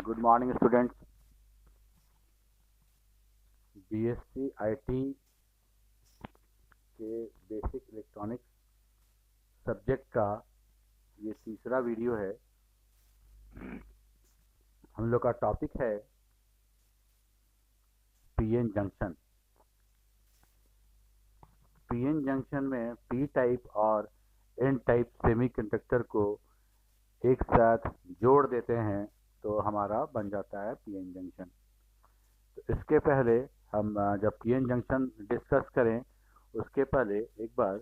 Good morning students. BSc IT के basic electronics subject का ये तीसरा वीडियो है। हम लोग का टॉपिक है पीएन जंक्शन। पीएन जंक्शन में पी टाइप और एन टाइप सेमीकंडक्टर को एक साथ जोड़ देते हैं तो हमारा बन जाता है पीएन जंक्शन। तो इसके पहले हम जब पीएन जंक्शन डिस्कस करें उसके पहले एक बार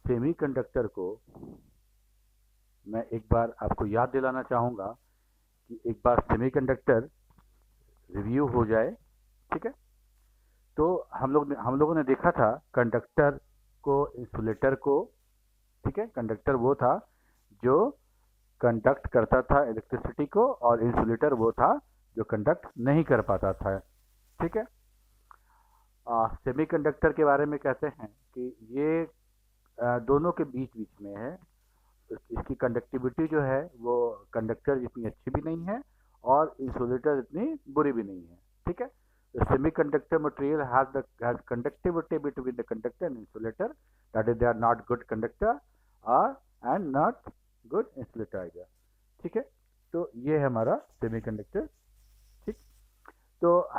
सेमीकंडक्टर को मैं एक बार आपको याद दिलाना चाहूँगा कि एक बार सेमीकंडक्टर रिव्यू हो जाए। ठीक है, तो हम लोगों ने देखा था कंडक्टर को, इंसुलेटर को। ठीक है, कंडक्टर वो था जो कंडक्ट करता था इलेक्ट्रिसिटी को और इंसुलेटर वो था जो कंडक्ट नहीं कर पाता था। ठीक है, सेमीकंडक्टर के बारे में कहते हैं कि ये दोनों के बीच बीच में है। इसकी कंडक्टिविटी जो है वो कंडक्टर जितनी अच्छी भी नहीं है और इंसुलेटर इतनी बुरी भी नहीं है। ठीक है, तो semiconductor material has conductivity between the conductor and insulator, that is they are not good conductor and not good insulator either। ठीक है, तो ये है हमारा सेमीकंडक्टर। ठीक, तो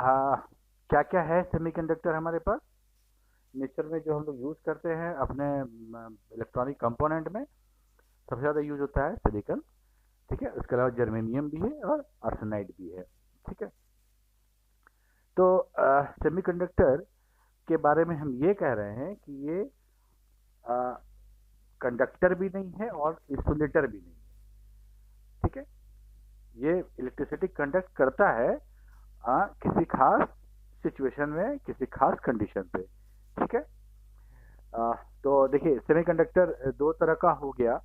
क्या क्या है सेमीकंडक्टर हमारे पास नेचर में जो हम लोग यूज़ करते हैं अपने इलेक्ट्रॉनिक कंपोनेंट में। सबसे ज़्यादा यूज होता है सिलिकॉन। ठीक है, उसके अलावा जर्मेनियम भी है और आर्सेनाइड भी है। ठीक है, तो सेमीकंडक्टर के बारे में हम ये कह रहे हैं कि ये कंडक्टर भी नहीं है और इंसुलेटर भी नहीं है। ठीक है, ये इलेक्ट्रिसिटी कंडक्ट करता है किसी खास सिचुएशन में, किसी खास कंडीशन पे। ठीक है, तो देखिए सेमीकंडक्टर दो तरह का हो गया।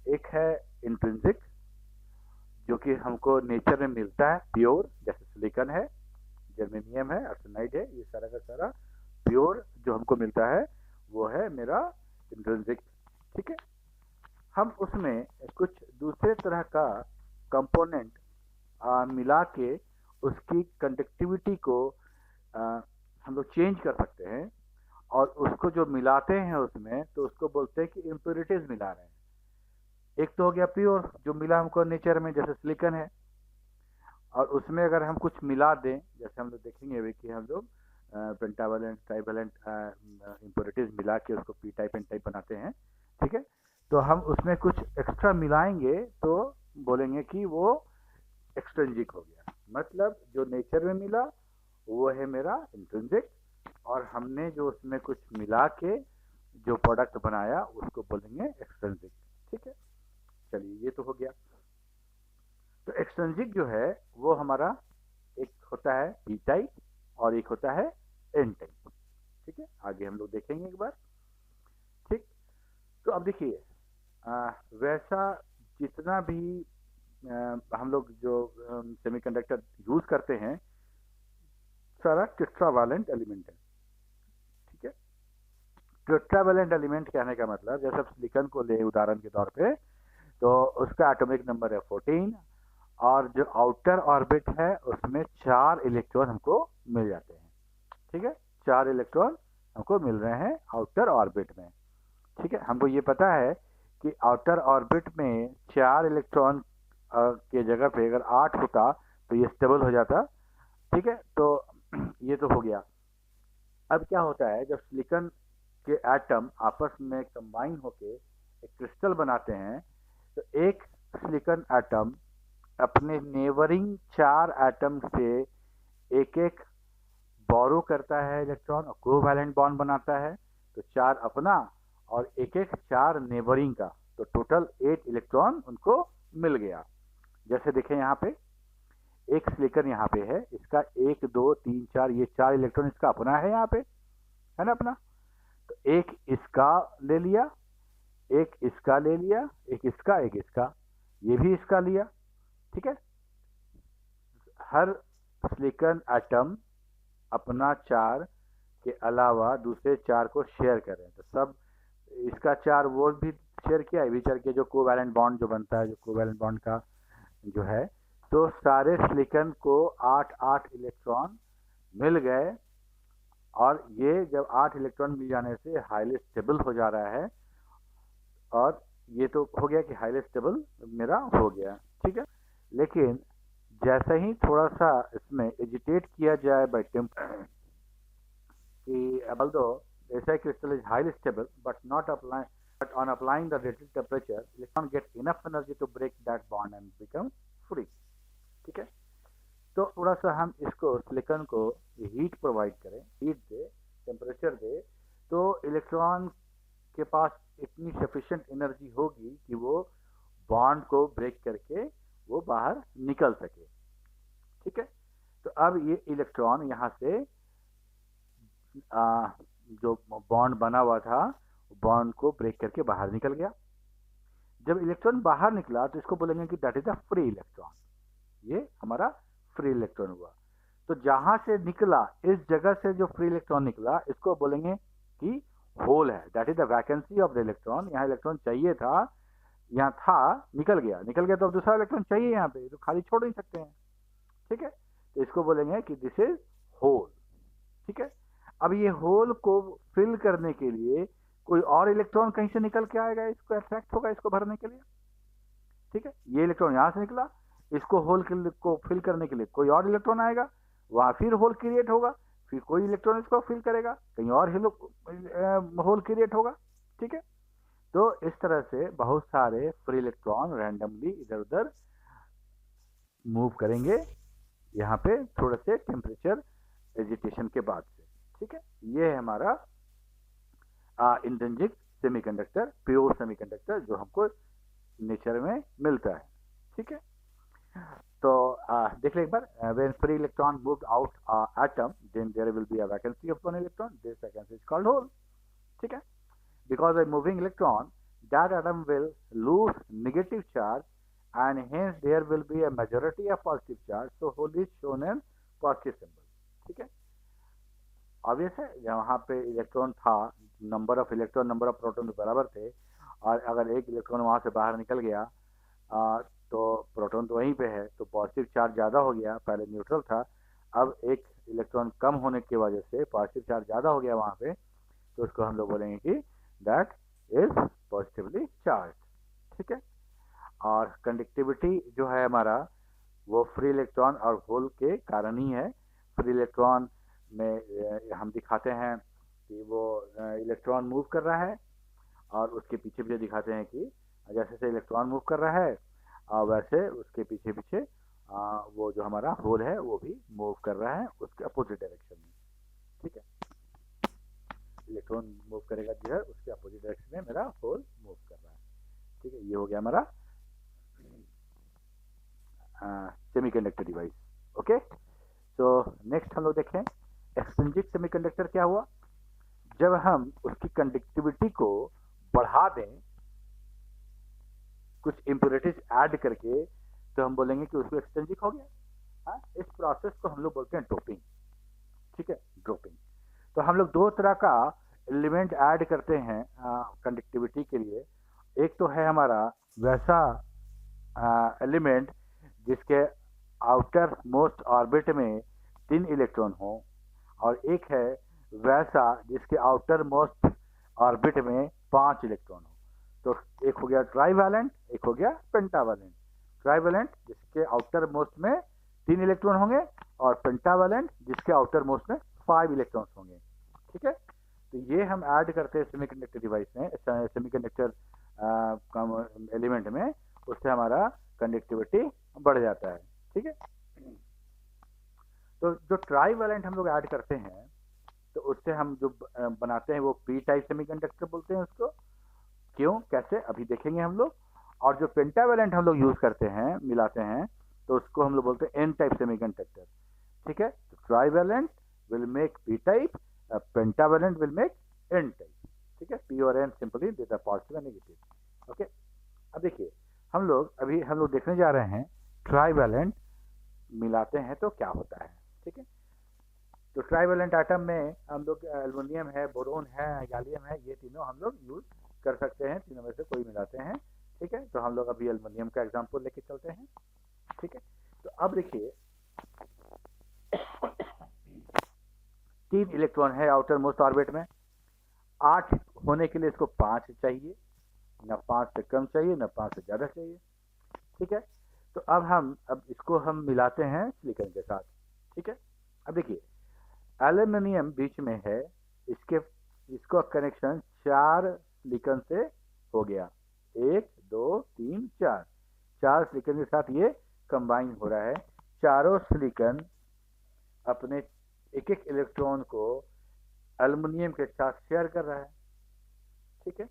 एक है इंट्रिंसिक जो कि हमको नेचर में मिलता है प्योर, जैसे सिलिकॉन है, जर्मेनियम है, आर्सेनाइड है, ये सारा का सारा प्योर जो हमको मिलता है वो है मेरा इंट्रिंसिक। ठीक है, हम उसमें कुछ दूसरे तरह का कंपोनेंट मिला के उसकी कंडक्टिविटी को हम लोग चेंज कर सकते हैं और उसको जो मिलाते हैं उसमें तो उसको बोलते हैं कि इम्प्योरिटीज मिला रहे हैं। एक तो हो गया प्योर जो मिला हमको नेचर में, जैसे सिलिकॉन है, और उसमें अगर हम कुछ मिला दें, जैसे हम लोग देखेंगे अभी कि हम लोग पेंटावलेंट ट्राइवलेंट इम्प्योरिटीज मिला के उसको पी टाइप एन टाइप बनाते हैं। ठीक है, तो हम उसमें कुछ एक्स्ट्रा मिलाएंगे तो बोलेंगे कि वो एक्सट्रिंसिक हो गया। मतलब जो नेचर में मिला वो है मेरा इंट्रिंसिक और हमने जो उसमें कुछ मिला के जो प्रोडक्ट बनाया उसको बोलेंगे एक्सट्रिंसिक। ठीक है, चलिए ये तो हो गया। तो एक्सट्रिंसिक जो है वो हमारा एक होता है पी टाइप और एक होता है एन टाइप। ठीक है, आगे हम लोग देखेंगे एक बार। ठीक, तो अब देखिए वैसा जितना भी हम लोग जो सेमीकंडक्टर यूज करते हैं सारा टेट्रावैलेंट एलिमेंट है। ठीक है, टेट्रावैलेंट एलिमेंट कहने का मतलब जैसे सिलिकॉन को ले उदाहरण के तौर पे, तो उसका एटॉमिक नंबर है 14 और जो आउटर ऑर्बिट है उसमें 4 इलेक्ट्रॉन हमको मिल जाते हैं। ठीक है, 4 इलेक्ट्रॉन हमको मिल रहे हैं आउटर ऑर्बिट में। ठीक है, हमको ये पता है कि आउटर ऑर्बिट में 4 इलेक्ट्रॉन के जगह पे अगर 8 होता तो ये स्टेबल हो जाता। ठीक है, तो ये तो हो गया। अब क्या होता है जब सिलिकॉन के एटम आपस में कंबाइन होके एक क्रिस्टल बनाते हैं तो एक सिलिकॉन एटम अपने नेबरिंग 4 एटम से एक एक बोरो करता है इलेक्ट्रॉन और कोवैलेंट बॉन्ड बनाता है। तो 4 अपना और एक एक 4 नेबरिंग का, तो टोटल 8 इलेक्ट्रॉन उनको मिल गया। जैसे देखें यहाँ पे एक सिलिकॉन यहाँ पे है, इसका 1 2 3 4 ये 4 इलेक्ट्रॉन इसका अपना है, यहाँ पे है ना अपना। तो एक इसका ले लिया, एक इसका ले लिया, एक इसका, एक इसका, ये भी इसका लिया। ठीक है, हर सिलिकॉन एटम अपना 4 के अलावा दूसरे 4 को शेयर कर रहे हैं। तो सब इसका 4 वो भी शेयर किया, ये भी शेयर किया, जो कोवैलेंट बॉन्ड जो बनता है, जो कोवैलेंट बॉन्ड का जो है तो सारे सिलिकॉन को 8 इलेक्ट्रॉन मिल गए, और ये जब 8 इलेक्ट्रॉन मिल जाने से हाईली स्टेबल हो जा रहा है, और ये तो हो गया कि हाईली स्टेबल मेरा हो गया, ठीक है। लेकिन जैसे ही थोड़ा सा इसमें एजिटेट किया जाए बाय टेम्परेचर, कि although the SI crystal is highly stable but on applying the rated temperature, electron get enough energy to break that bond and become free, ठीक है। तो थोड़ा सा हम इसको सिलिकॉन को हीट प्रोवाइड करें, हीट दे, टेम्परेचर दे, तो इलेक्ट्रॉन के पास इतनी सफिशिएंट एनर्जी होगी कि वो बॉन्ड को ब्रेक करके वो बाहर निकल सके, ठीक है। तो अब ये इलेक्ट्रॉन यहाँ से जो बॉन्ड बना हुआ था, बॉन्ड को ब्रेक करके बाहर निकल गया। जब इलेक्ट्रॉन बाहर निकला तो इसको बोलेंगे कि that is a free electron, ये हमारा फ्री इलेक्ट्रॉन हुआ। तो जहां से निकला, इस जगह से जो फ्री इलेक्ट्रॉन निकला, इसको बोलेंगे कि होल है, that is the vacancy of the electron. यहाँ इलेक्ट्रॉन चाहिए था, यहाँ था, निकल गया तो अब दूसरा इलेक्ट्रॉन चाहिए यहाँ पे, तो खाली छोड़ नहीं सकते हैं, ठीक है। तो इसको बोलेंगे कि दिस इज होल, ठीक है। अब ये होल को फिल करने के लिए कोई और इलेक्ट्रॉन कहीं से निकल के आएगा, इसको अट्रैक्ट होगा इसको भरने के लिए, ठीक है। ये इलेक्ट्रॉन यहाँ से निकला, इसको होल को फिल करने के लिए कोई और इलेक्ट्रॉन आएगा, वहां फिर होल क्रिएट होगा, फिर कोई इलेक्ट्रॉन इसको फिल करेगा, कहीं और होल क्रिएट होगा, ठीक है। तो इस तरह से बहुत सारे फ्री इलेक्ट्रॉन रैंडमली इधर उधर मूव करेंगे, यहाँ पे थोड़े से टेम्परेचर एजिटेशन के बाद से, ठीक है। ये है हमारा इंट्रिंसिक सेमीकंडक्टर, प्योर सेमीकंडक्टर जो हमको नेचर में मिलता है, ठीक है। तो देख ले एक बार, when free electron moved out atom then there will be a vacancy of one electron, this vacancy is called hole, ठीक है। Because by moving electron that atom will lose negative charge and hence there will be a majority of positive charge, so hole is shown in positive symbol, ठीक है। Obvious है, यहाँ पे electron था, number of electron number of proton बराबर थे, और अगर एक इलेक्ट्रॉन वहाँ से बाहर निकल गया तो प्रोटॉन तो वहीं पे है, तो पॉजिटिव चार्ज ज़्यादा हो गया, पहले न्यूट्रल था, अब एक इलेक्ट्रॉन कम होने की वजह से पॉजिटिव चार्ज ज़्यादा हो गया वहाँ पे, तो उसको हम लोग बोलेंगे कि दैट इज पॉजिटिवली चार्ज, ठीक है। और कंडक्टिविटी जो है हमारा, वो फ्री इलेक्ट्रॉन और होल के कारण ही है। फ्री इलेक्ट्रॉन में हम दिखाते हैं कि वो इलेक्ट्रॉन मूव कर रहा है, और उसके पीछे पीछे दिखाते हैं कि जैसे जैसे इलेक्ट्रॉन मूव कर रहा है वैसे उसके पीछे पीछे वो जो हमारा होल है वो भी मूव कर रहा है उसके अपोजिट डायरेक्शन में, ठीक है। इलेक्ट्रॉन मूव करेगा जिधर, उसके अपोजिट डायरेक्शन में मेरा होल मूव कर रहा है, ठीक है। ये हो गया हमारा सेमीकंडक्टर डिवाइस, ओके। तो नेक्स्ट हम लोग देखें एक्सट्रिंसिक सेमीकंडक्टर क्या हुआ। जब हम उसकी कंडक्टिविटी को बढ़ा दें कुछ इम्प्योरिटीज ऐड करके, तो हम बोलेंगे कि उसको एक्सट्रिंसिक हो गया। इस प्रोसेस को हम लोग बोलते हैं डोपिंग, ठीक है, डोपिंग। तो हम लोग दो तरह का एलिमेंट ऐड करते हैं कंडक्टिविटी के लिए। एक तो है हमारा वैसा एलिमेंट जिसके आउटर मोस्ट ऑर्बिट में 3 इलेक्ट्रॉन हो, और एक है वैसा जिसके आउटर मोस्ट ऑर्बिट में 5 इलेक्ट्रॉन हो। तो एक हो गया ट्राईवैलेंट, एक हो गया पेंटावैलेंट। ट्राईवैलेंट जिसके आउटर मोस्ट में 3 इलेक्ट्रॉन होंगे, और पेंटावैलेंट जिसके आउटर मोस्ट में 5 इलेक्ट्रॉन्स होंगे, ठीक है। तो ये हम ऐड करते हैं सेमीकंडक्टर डिवाइस में, सेमीकंडक्टर एलिमेंट में, उससे हमारा कंडक्टिविटी बढ़ जाता है, ठीक है। तो जो ट्राईवैलेंट हम लोग ऐड करते हैं, तो उससे हम जो बनाते हैं वो पी टाइप सेमीकंडक्टर बोलते हैं उसको। क्यों, कैसे, अभी देखेंगे हम लोग। और जो पेंटावैलेंट हम लोग यूज करते हैं, मिलाते हैं, तो उसको हम लोग बोलते हैं एन टाइप सेमीकंडक्टर, ठीक है। तो trivalent will make P type, pentavalent will make N type, ठीक है। पी और N simply they the positive and negative, okay. अब देखिए हम लोग देखने जा रहे हैं ट्राईवैलेंट मिलाते हैं तो क्या होता है, ठीक है। तो ट्राईवैलेंट आइटम में हम लोग एल्युमिनियम है, बोरोन है, गैलियम है, ये तीनों हम लोग यूज कर सकते हैं, तीनों में से कोई मिलाते हैं, ठीक है। तो हम लोग अभी एल्युमिनियम का एग्जांपल लेके चलते हैं, ठीक है। तो अब देखिए 3 इलेक्ट्रॉन है आउटर मोस्ट ऑर्बिट में, 8 होने के लिए इसको 5 चाहिए, न 5 से कम चाहिए न 5 से ज़्यादा चाहिए। ठीक है, तो अब इसको हम मिलाते हैं सिलिकॉन के साथ। ठीक है, अब देखिए एल्युमिनियम बीच में है, इसको कनेक्शन 4 सिलिकॉन से हो गया, 1 2 3 4, 4 सिलिकॉन के साथ ये कंबाइन हो रहा है। चारों सिलिकॉन अपने एक एक इलेक्ट्रॉन को एल्युमिनियम के साथ शेयर कर रहा है। ठीक है,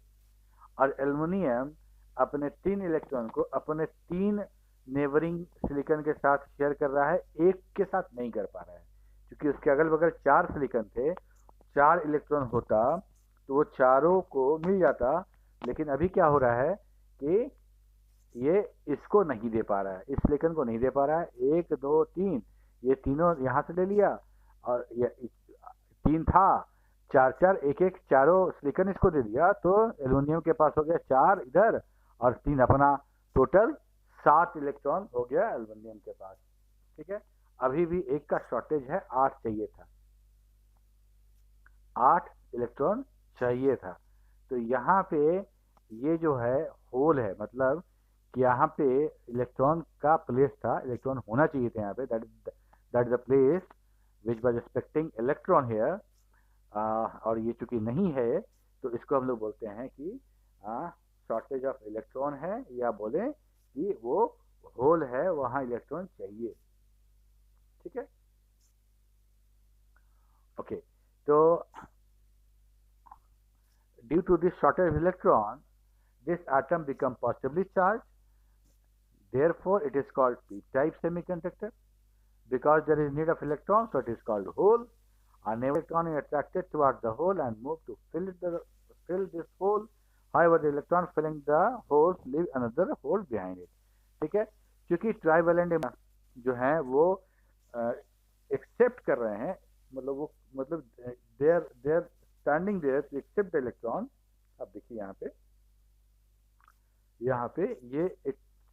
और एल्युमिनियम अपने 3 इलेक्ट्रॉन को अपने 3 नेबरिंग सिलिकॉन के साथ शेयर कर रहा है, एक के साथ नहीं कर पा रहा है क्योंकि उसके अगल बगल 4 सिलिकॉन थे, 4 इलेक्ट्रॉन होता तो वो चारों को मिल जाता, लेकिन अभी क्या हो रहा है कि ये इसको नहीं दे पा रहा है, इस सिलिकॉन को नहीं दे पा रहा है। 1 2 3 ये तीनों यहाँ से ले लिया और ये 3 था, 4 4 1 1 चारों सिलिकॉन इसको दे दिया, तो एल्युमिनियम के पास हो गया 4 इधर और 3 अपना, टोटल 7 इलेक्ट्रॉन हो गया एल्युमिनियम के पास। ठीक है, अभी भी एक का शॉर्टेज है, 8 चाहिए था, 8 इलेक्ट्रॉन चाहिए था। तो यहाँ पे ये जो है होल है, मतलब कि यहाँ पे इलेक्ट्रॉन का प्लेस था, इलेक्ट्रॉन होना चाहिए था यहाँ पे, that is the place which was expecting electron here, और ये चूंकि नहीं है तो इसको हम लोग बोलते हैं कि शॉर्टेज ऑफ इलेक्ट्रॉन है, या बोले कि वो होल है, वहां इलेक्ट्रॉन चाहिए। ठीक है, ओके, तो due to this shortage of electron this atom become positively charged, therefore it is called p-type semiconductor. Because there is need of electron, so it is called hole. An electron is attracted towards the hole and move to fill this hole. However, the electron filling the holes leave another hole behind it. ठीक है, क्योंकि trivalent जो है वो accept कर रहे हैं, मतलब they are standing there to accept the electron. अब देखिए यहाँ पे ये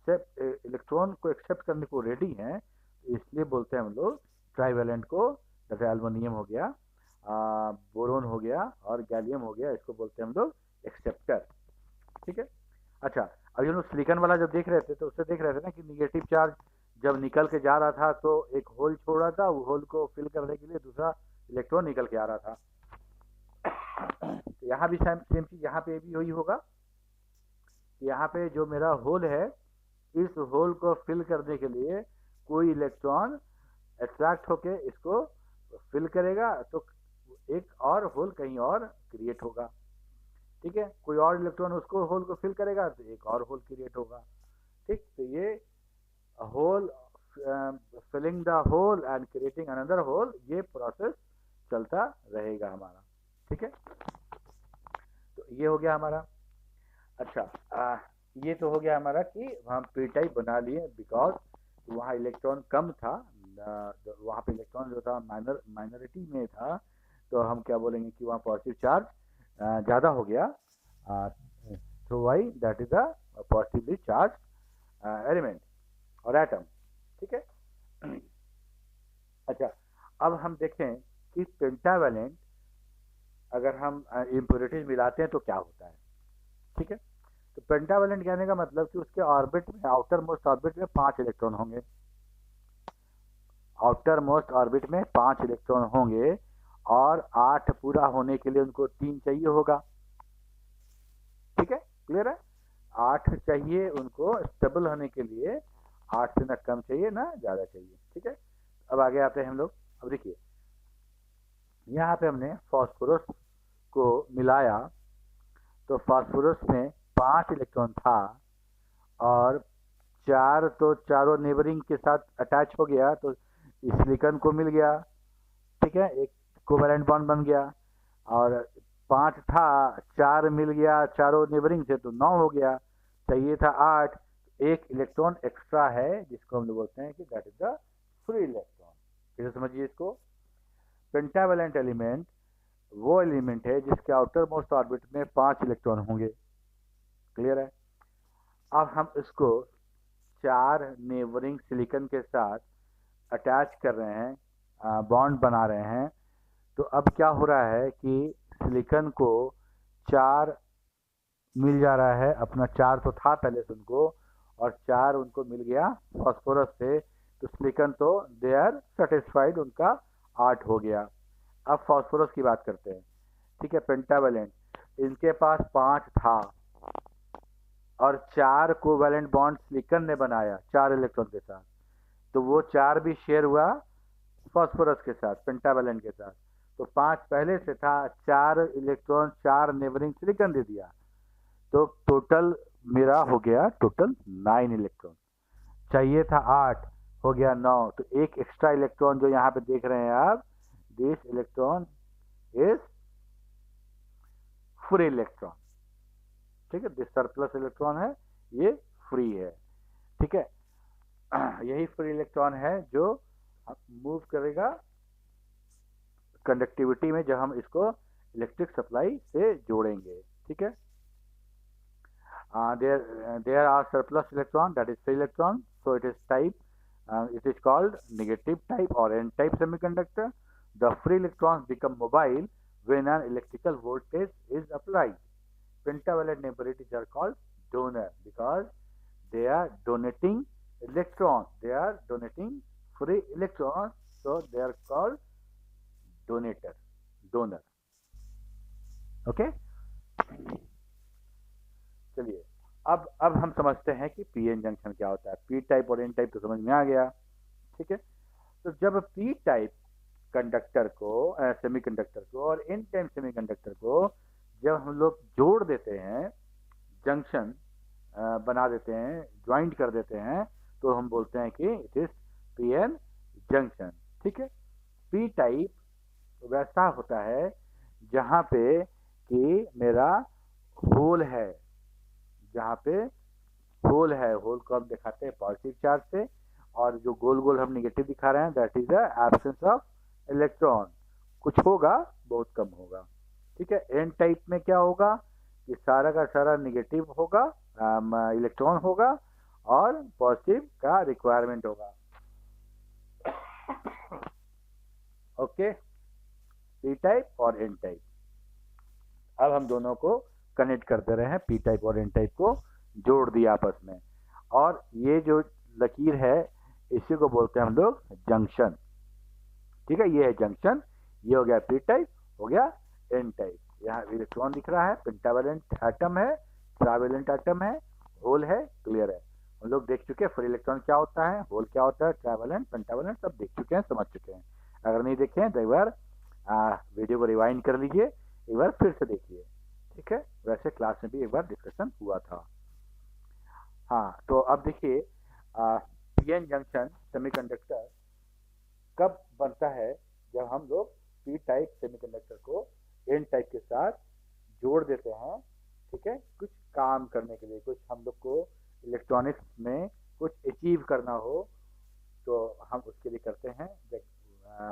इलेक्ट्रॉन को एक्सेप्ट करने को रेडी हैं, इसलिए बोलते हैं हम लोग ट्राइवेलेंट को, जैसे एल्युमिनियम हो गया, बोरोन हो गया और गैलियम हो गया, इसको बोलते हैं हम लोग एक्सेप्टर। ठीक है, अच्छा, अब हम लोग सिलिकॉन वाला जब देख रहे थे तो उससे देख रहे थे ना कि निगेटिव चार्ज जब निकल के जा रहा था तो एक होल छोड़ रहा था, वो होल को फिल करने के लिए दूसरा इलेक्ट्रॉन निकल के आ रहा था। तो यहाँ भी सेम चीज यहाँ पे भी वही होगा, यहाँ पे जो मेरा होल है, इस होल को फिल करने के लिए कोई इलेक्ट्रॉन अट्रैक्ट होके इसको फिल करेगा, तो एक और होल कहीं और क्रिएट होगा। ठीक है, कोई और इलेक्ट्रॉन उसको होल को फिल करेगा तो एक और होल क्रिएट होगा। ठीक, तो ये hole filling the hole and creating another hole, ये प्रोसेस चलता रहेगा हमारा। ठीक है, तो ये हो गया हमारा। अच्छा, ये तो हो गया हमारा कि हम पी टाइप बना लिए, बिकॉज वहाँ इलेक्ट्रॉन कम था, वहाँ पे इलेक्ट्रॉन जो था माइनॉरिटी में था, तो हम क्या बोलेंगे कि वहाँ पॉजिटिव चार्ज ज़्यादा हो गया, तो why that is a positively charge element और एटम। ठीक है, अच्छा, अब हम देखें कि पेंटावेलेंट अगर हम इम्प्योरिटीज मिलाते हैं तो क्या होता है। ठीक है, तो पेंटावेलेंट कहने का मतलब कि उसके ऑर्बिट में, आउटर मोस्ट ऑर्बिट में 5 इलेक्ट्रॉन होंगे, आउटर मोस्ट ऑर्बिट में 5 इलेक्ट्रॉन होंगे और 8 पूरा होने के लिए उनको 3 चाहिए होगा। ठीक है, क्लियर है, 8 चाहिए उनको स्टेबल होने के लिए, 8 से ना कम चाहिए ना ज़्यादा चाहिए। ठीक है, अब आगे आते हैं हम लोग। अब देखिए यहाँ पे हमने फास्फोरस को मिलाया, तो फास्फोरस में 5 इलेक्ट्रॉन था और 4 तो चारों नेबरिंग के साथ अटैच हो गया, तो सिलिकॉन को मिल गया। ठीक है, एक कोवैलेंट बॉन्ड बन गया, और 5 था, 4 मिल गया चारों नेबरिंग से, तो 9 हो गया, चाहिए था 8, एक इलेक्ट्रॉन एक्स्ट्रा है जिसको हम लोग बोलते हैं कि that is the free electron. फिर समझिए इसको, पेंटावेलेंट एलिमेंट वो एलिमेंट है जिसके आउटर मोस्ट ऑर्बिट में 5 इलेक्ट्रॉन होंगे। क्लियर है, अब हम इसको 4 नेबरिंग सिलिकॉन के साथ अटैच कर रहे हैं, बॉन्ड बना रहे हैं, तो अब क्या हो रहा है कि सिलिकॉन को 4 मिल जा रहा है, अपना 4 तो था पहले से उनको, और 4 उनको मिल गया फास्फोरस से, तो सिलिकॉन तो दे आर सेटिस्फाइड, उनका 8 हो गया। अब फास्फोरस की बात करते हैं, ठीक है, पेंटावेलेंट, इनके पास 5 था और 4 कोवैलेंट बॉन्ड सिलिकॉन ने बनाया 4 इलेक्ट्रॉन के साथ, तो वो 4 भी शेयर हुआ फास्फोरस के साथ, पेंटावेलेंट के साथ। तो 5 पहले से था, 4 इलेक्ट्रॉन 4 नेबरिंग सिलिकॉन दे दिया, तो टोटल मेरा हो गया टोटल 9 इलेक्ट्रॉन। चाहिए था 8, हो गया 9, तो एक एक्स्ट्रा इलेक्ट्रॉन जो यहाँ पे देख रहे हैं आप, this electron is free electron, ठीक है, दिस सरप्लस इलेक्ट्रॉन है, ये फ्री है, ठीक है। यही फ्री इलेक्ट्रॉन है जो मूव करेगा कंडक्टिविटी में, जब हम इसको इलेक्ट्रिक सप्लाई से जोड़ेंगे, ठीक है। There are surplus electron, that is free electron, so it is type, it is called negative type or n type semiconductor. The free electrons become mobile when an electrical voltage is applied. Pentavalent neighborities are called donor because they are donating electrons, they are donating free electrons, so they are called donor, okay। चलिए, अब हम समझते हैं कि PN junction क्या होता है। P type और एन टाइप तो समझ में आ गया, ठीक है। तो जब पी टाइप कंडक्टर को, सेमीकंडक्टर को, और एन टाइप सेमीकंडक्टर को जब हम लोग जोड़ देते हैं, जंक्शन बना देते हैं, ज्वाइंट कर देते हैं, तो हम बोलते हैं कि इट इज पीएन जंक्शन, ठीक है। पी टाइप वैसा होता है जहाँ पे कि मेरा होल है, जहाँ पे होल है, होल को हम दिखाते हैं पॉजिटिव चार्ज से, और जो गोल गोल हम निगेटिव दिखा रहे हैं, that is the absence of electron. कुछ होगा, बहुत कम होगा, ठीक है। एन टाइप में क्या होगा कि सारा का सारा निगेटिव होगा, इलेक्ट्रॉन होगा, और पॉजिटिव का रिक्वायरमेंट होगा, ओके। पी टाइप और एन टाइप, अब हम दोनों को कनेक्ट कर दे रहे हैं, पी टाइप और एन टाइप को जोड़ दिया आपस में, और ये जो लकीर है इसी को बोलते हैं हम लोग जंक्शन, ठीक है। ये है जंक्शन, ये हो गया पी टाइप, हो गया एन टाइप। यहाँ इलेक्ट्रॉन दिख रहा है, पेंटावेलेंट एटम है, ट्रावेलेंट एटम है, होल है, क्लियर है। हम लोग देख चुके हैं फ्री इलेक्ट्रॉन क्या होता है, होल क्या होता है, ट्रावेलेंट, पेंटावेलेंट, सब देख चुके हैं, समझ चुके हैं। अगर नहीं देखे हैं तो एक बार वीडियो को रिवाइंड कर लीजिए, एक बार फिर से देखिए, ठीक है। वैसे क्लास में भी एक बार डिस्कशन हुआ था। हाँ, तो अब देखिए पीएन जंक्शन सेमीकंडक्टर कब बनता है, जब हम लोग पी टाइप सेमीकंडक्टर को एन टाइप के साथ जोड़ देते हैं, ठीक है, कुछ काम करने के लिए, कुछ हम लोग को इलेक्ट्रॉनिक्स में कुछ अचीव करना हो, तो हम उसके लिए करते हैं।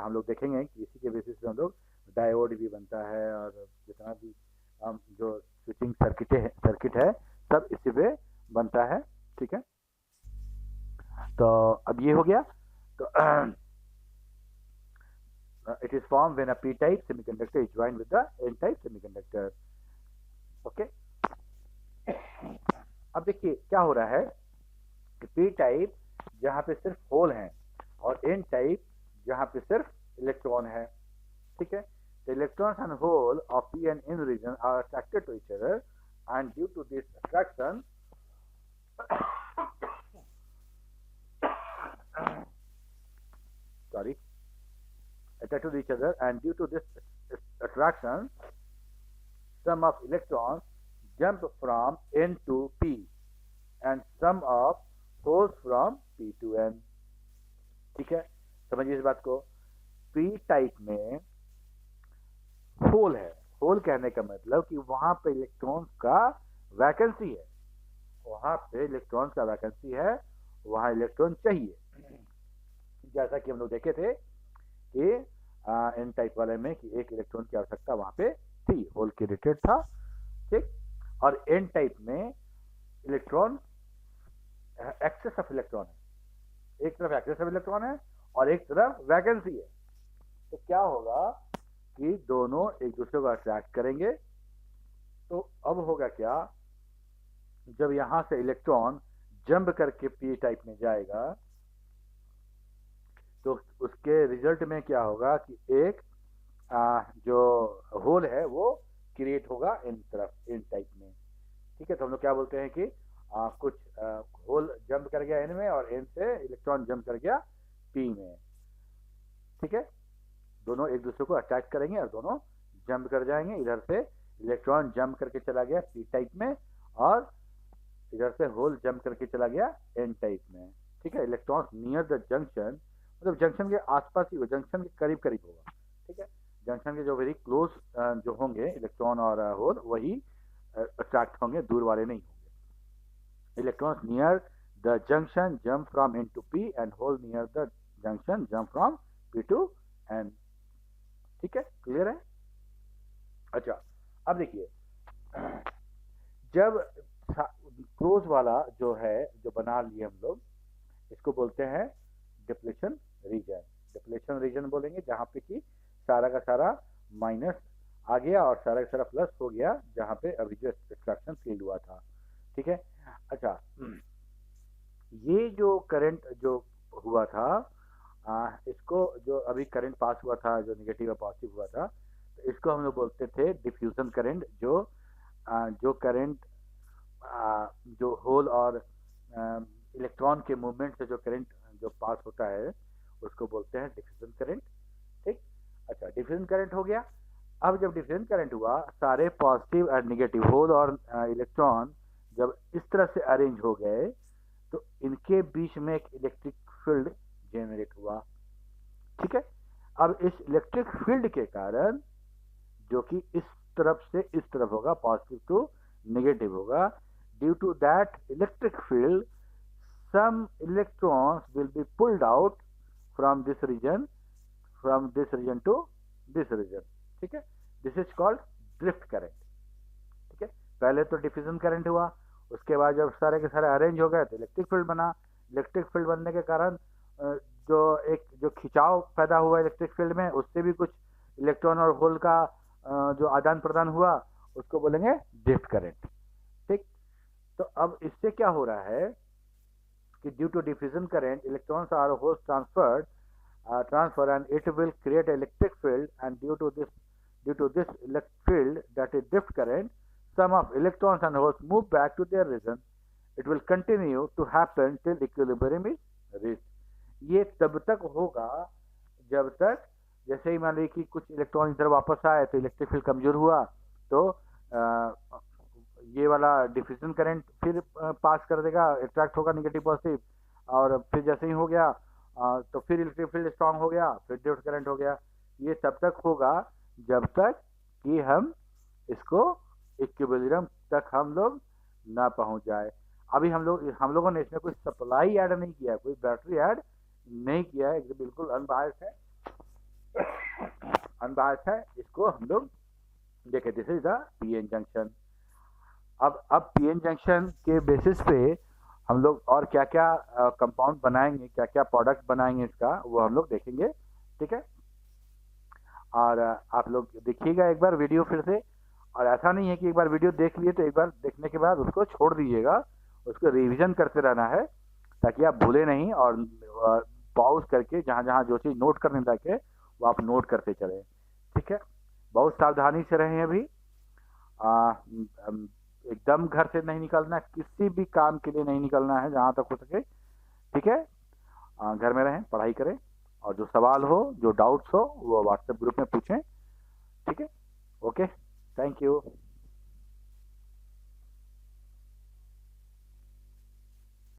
हम लोग देखेंगे कि इसी के बेसिस पे हम लोग डायोड भी बनता है, और जितना भी जो स्विचिंग सर्किट है सब इसी पे बनता है, ठीक है। तो अब ये हो गया, तो it is formed when a p-type semiconductor is joined with the n-type semiconductor, okay. अब देखिए क्या हो रहा है कि p-type जहाँ पे सिर्फ होल है और n-type जहाँ पे सिर्फ इलेक्ट्रॉन है, ठीक है। The electrons and hole of p and n region are attracted to each other, and due to this attraction, attracted to each other, and due to this attraction, some of electrons jump from n to p, and some of holes from p to n, ठीक है। समझिए इस बात को। p type में whole है, whole कहने का मतलब कि वहां पे इलेक्ट्रॉन का वैकेंसी है, वहां पे इलेक्ट्रॉन का वैकेंसी है, वहां इलेक्ट्रॉन चाहिए। जैसा कि हम लोग देखे थे कि एन टाइप वाले में कि एक इलेक्ट्रॉन की आवश्यकता वहां पे थी, होल के रिलेटेड था, ठीक। और एन टाइप में इलेक्ट्रॉन एक्सेस ऑफ इलेक्ट्रॉन है, एक तरफ एक्सेस ऑफ इलेक्ट्रॉन है और एक तरफ वैकेंसी है। तो क्या होगा कि दोनों एक दूसरे को अट्रैक्ट करेंगे। तो अब होगा क्या, जब यहां से इलेक्ट्रॉन जंप करके पी टाइप में जाएगा तो उसके रिजल्ट में क्या होगा कि एक जो होल है वो क्रिएट होगा इन तरफ, इन टाइप में। ठीक है, तो हम लोग क्या बोलते हैं कि कुछ होल जंप कर गया एन में और एन से इलेक्ट्रॉन जंप कर गया पी में। ठीक है, दोनों एक दूसरे को अटैक करेंगे और दोनों जंप कर जाएंगे। इधर से इलेक्ट्रॉन जंप करके चला गया पी टाइप में और इधर से होल जंप करके चला गया एन टाइप में। ठीक है, इलेक्ट्रॉन नियर द जंक्शन, मतलब जंक्शन के आसपास ही, जंक्शन के करीब करीब होगा। ठीक है, जंक्शन के जो वेरी क्लोज जो होंगे इलेक्ट्रॉन और होल वही अट्रैक्ट होंगे, दूर वाले नहीं होंगे। Electrons near the junction jump from N to P and hole near the junction jump from P to N. ठीक है, क्लियर है? अच्छा, अब देखिए, जब क्लोज वाला जो है, जो बना लिए हम लोग, इसको बोलते हैं डिप्लेशन रीजन। डिप्लेशन रीजन बोलेंगे जहां पे कि सारा का सारा माइनस आ गया और सारा का सारा प्लस हो गया, जहां पे अभी जो एक्सट्रैक्शन फील्ड हुआ था। ठीक है, अच्छा, ये जो करंट जो हुआ था, इसको जो अभी करंट पास हुआ था, जो नेगेटिव और पॉजिटिव हुआ था, तो इसको हम लोग बोलते थे डिफ्यूजन करंट। जो करंट जो होल और इलेक्ट्रॉन के मूवमेंट से जो करंट जो पास होता है उसको बोलते हैं डिफ्यूजन करंट। ठीक, अच्छा, डिफ्यूजन करंट हो गया। अब जब डिफ्यूजन करंट हुआ, सारे पॉजिटिव और नेगेटिव होल और इलेक्ट्रॉन जब इस तरह से अरेंज हो गए तो इनके बीच में एक इलेक्ट्रिक फील्ड जनरेट हुआ। ठीक है, अब इस इलेक्ट्रिक फील्ड के कारण, जो कि इस तरफ से इस तरफ होगा, पॉजिटिव टू नेगेटिव होगा, due to that electric field some electrons will be pulled out from this region to this region. ठीक है, this is called drift current. ठीक है, पहले तो डिफ्यूजन करंट हुआ, उसके बाद जब सारे के सारे अरेंज हो गए तो इलेक्ट्रिक फील्ड बना। इलेक्ट्रिक फील्ड बनने के कारण जो खिंचाव पैदा हुआ इलेक्ट्रिक फील्ड में, उससे भी कुछ इलेक्ट्रॉन और होल का जो आदान प्रदान हुआ उसको बोलेंगे ड्रिफ्ट करंट। ठीक, तो अब इससे क्या हो रहा है कि due to diffusion current electrons are holes transfer and it will create electric field, and due to this electric field, that is drift current, some of electrons and holes move back to their region. It will continue to happen till equilibrium is reached. ये तब तक होगा जब तक, जैसे ही मान लीजिए कि कुछ इलेक्ट्रॉन इधर वापस आए तो इलेक्ट्रिक फील्ड कमजोर हुआ तो ये वाला डिफ्यूजन करंट फिर पास कर देगा, अट्रैक्ट होगा नेगेटिव पॉजिटिव, और फिर जैसे ही हो गया तो फिर इलेक्ट्रिक फील्ड स्ट्रांग हो गया, फिर ड्रिफ्ट करंट हो गया। ये तब तक होगा जब तक कि हम इसको इक्विलिब्रियम तक हम लोग ना पहुंच जाए। अभी हम लोगों ने इसमें कोई सप्लाई ऐड नहीं किया है, कोई बैटरी ऐड नहीं किया है, बिल्कुल अनबायस्ड है। इसको हम लोग देखें, this is the PN junction. अब पीएन जंक्शन के बेसिस पे हम लोग और क्या क्या कंपाउंड बनाएंगे, क्या क्या प्रोडक्ट बनाएंगे इसका, वो हम लोग देखेंगे। ठीक है, और आप लोग देखिएगा एक बार वीडियो फिर से, और ऐसा नहीं है कि एक बार वीडियो देख लिए तो एक बार देखने के बाद उसको छोड़ दीजिएगा, उसको रिवीजन करते रहना है ताकि आप भूले नहीं, और पॉज करके जहाँ जहाँ जो चीज़ नोट करने लायक है वो आप नोट करते चलें। ठीक है, बहुत सावधानी से रहें। अभी एकदम घर से नहीं निकलना, किसी भी काम के लिए नहीं निकलना है जहाँ तक हो सके। ठीक है, घर में रहें, पढ़ाई करें, और जो सवाल हो, जो डाउट्स हो वो व्हाट्सएप ग्रुप में पूछें। ठीक है, ओके, थैंक यू।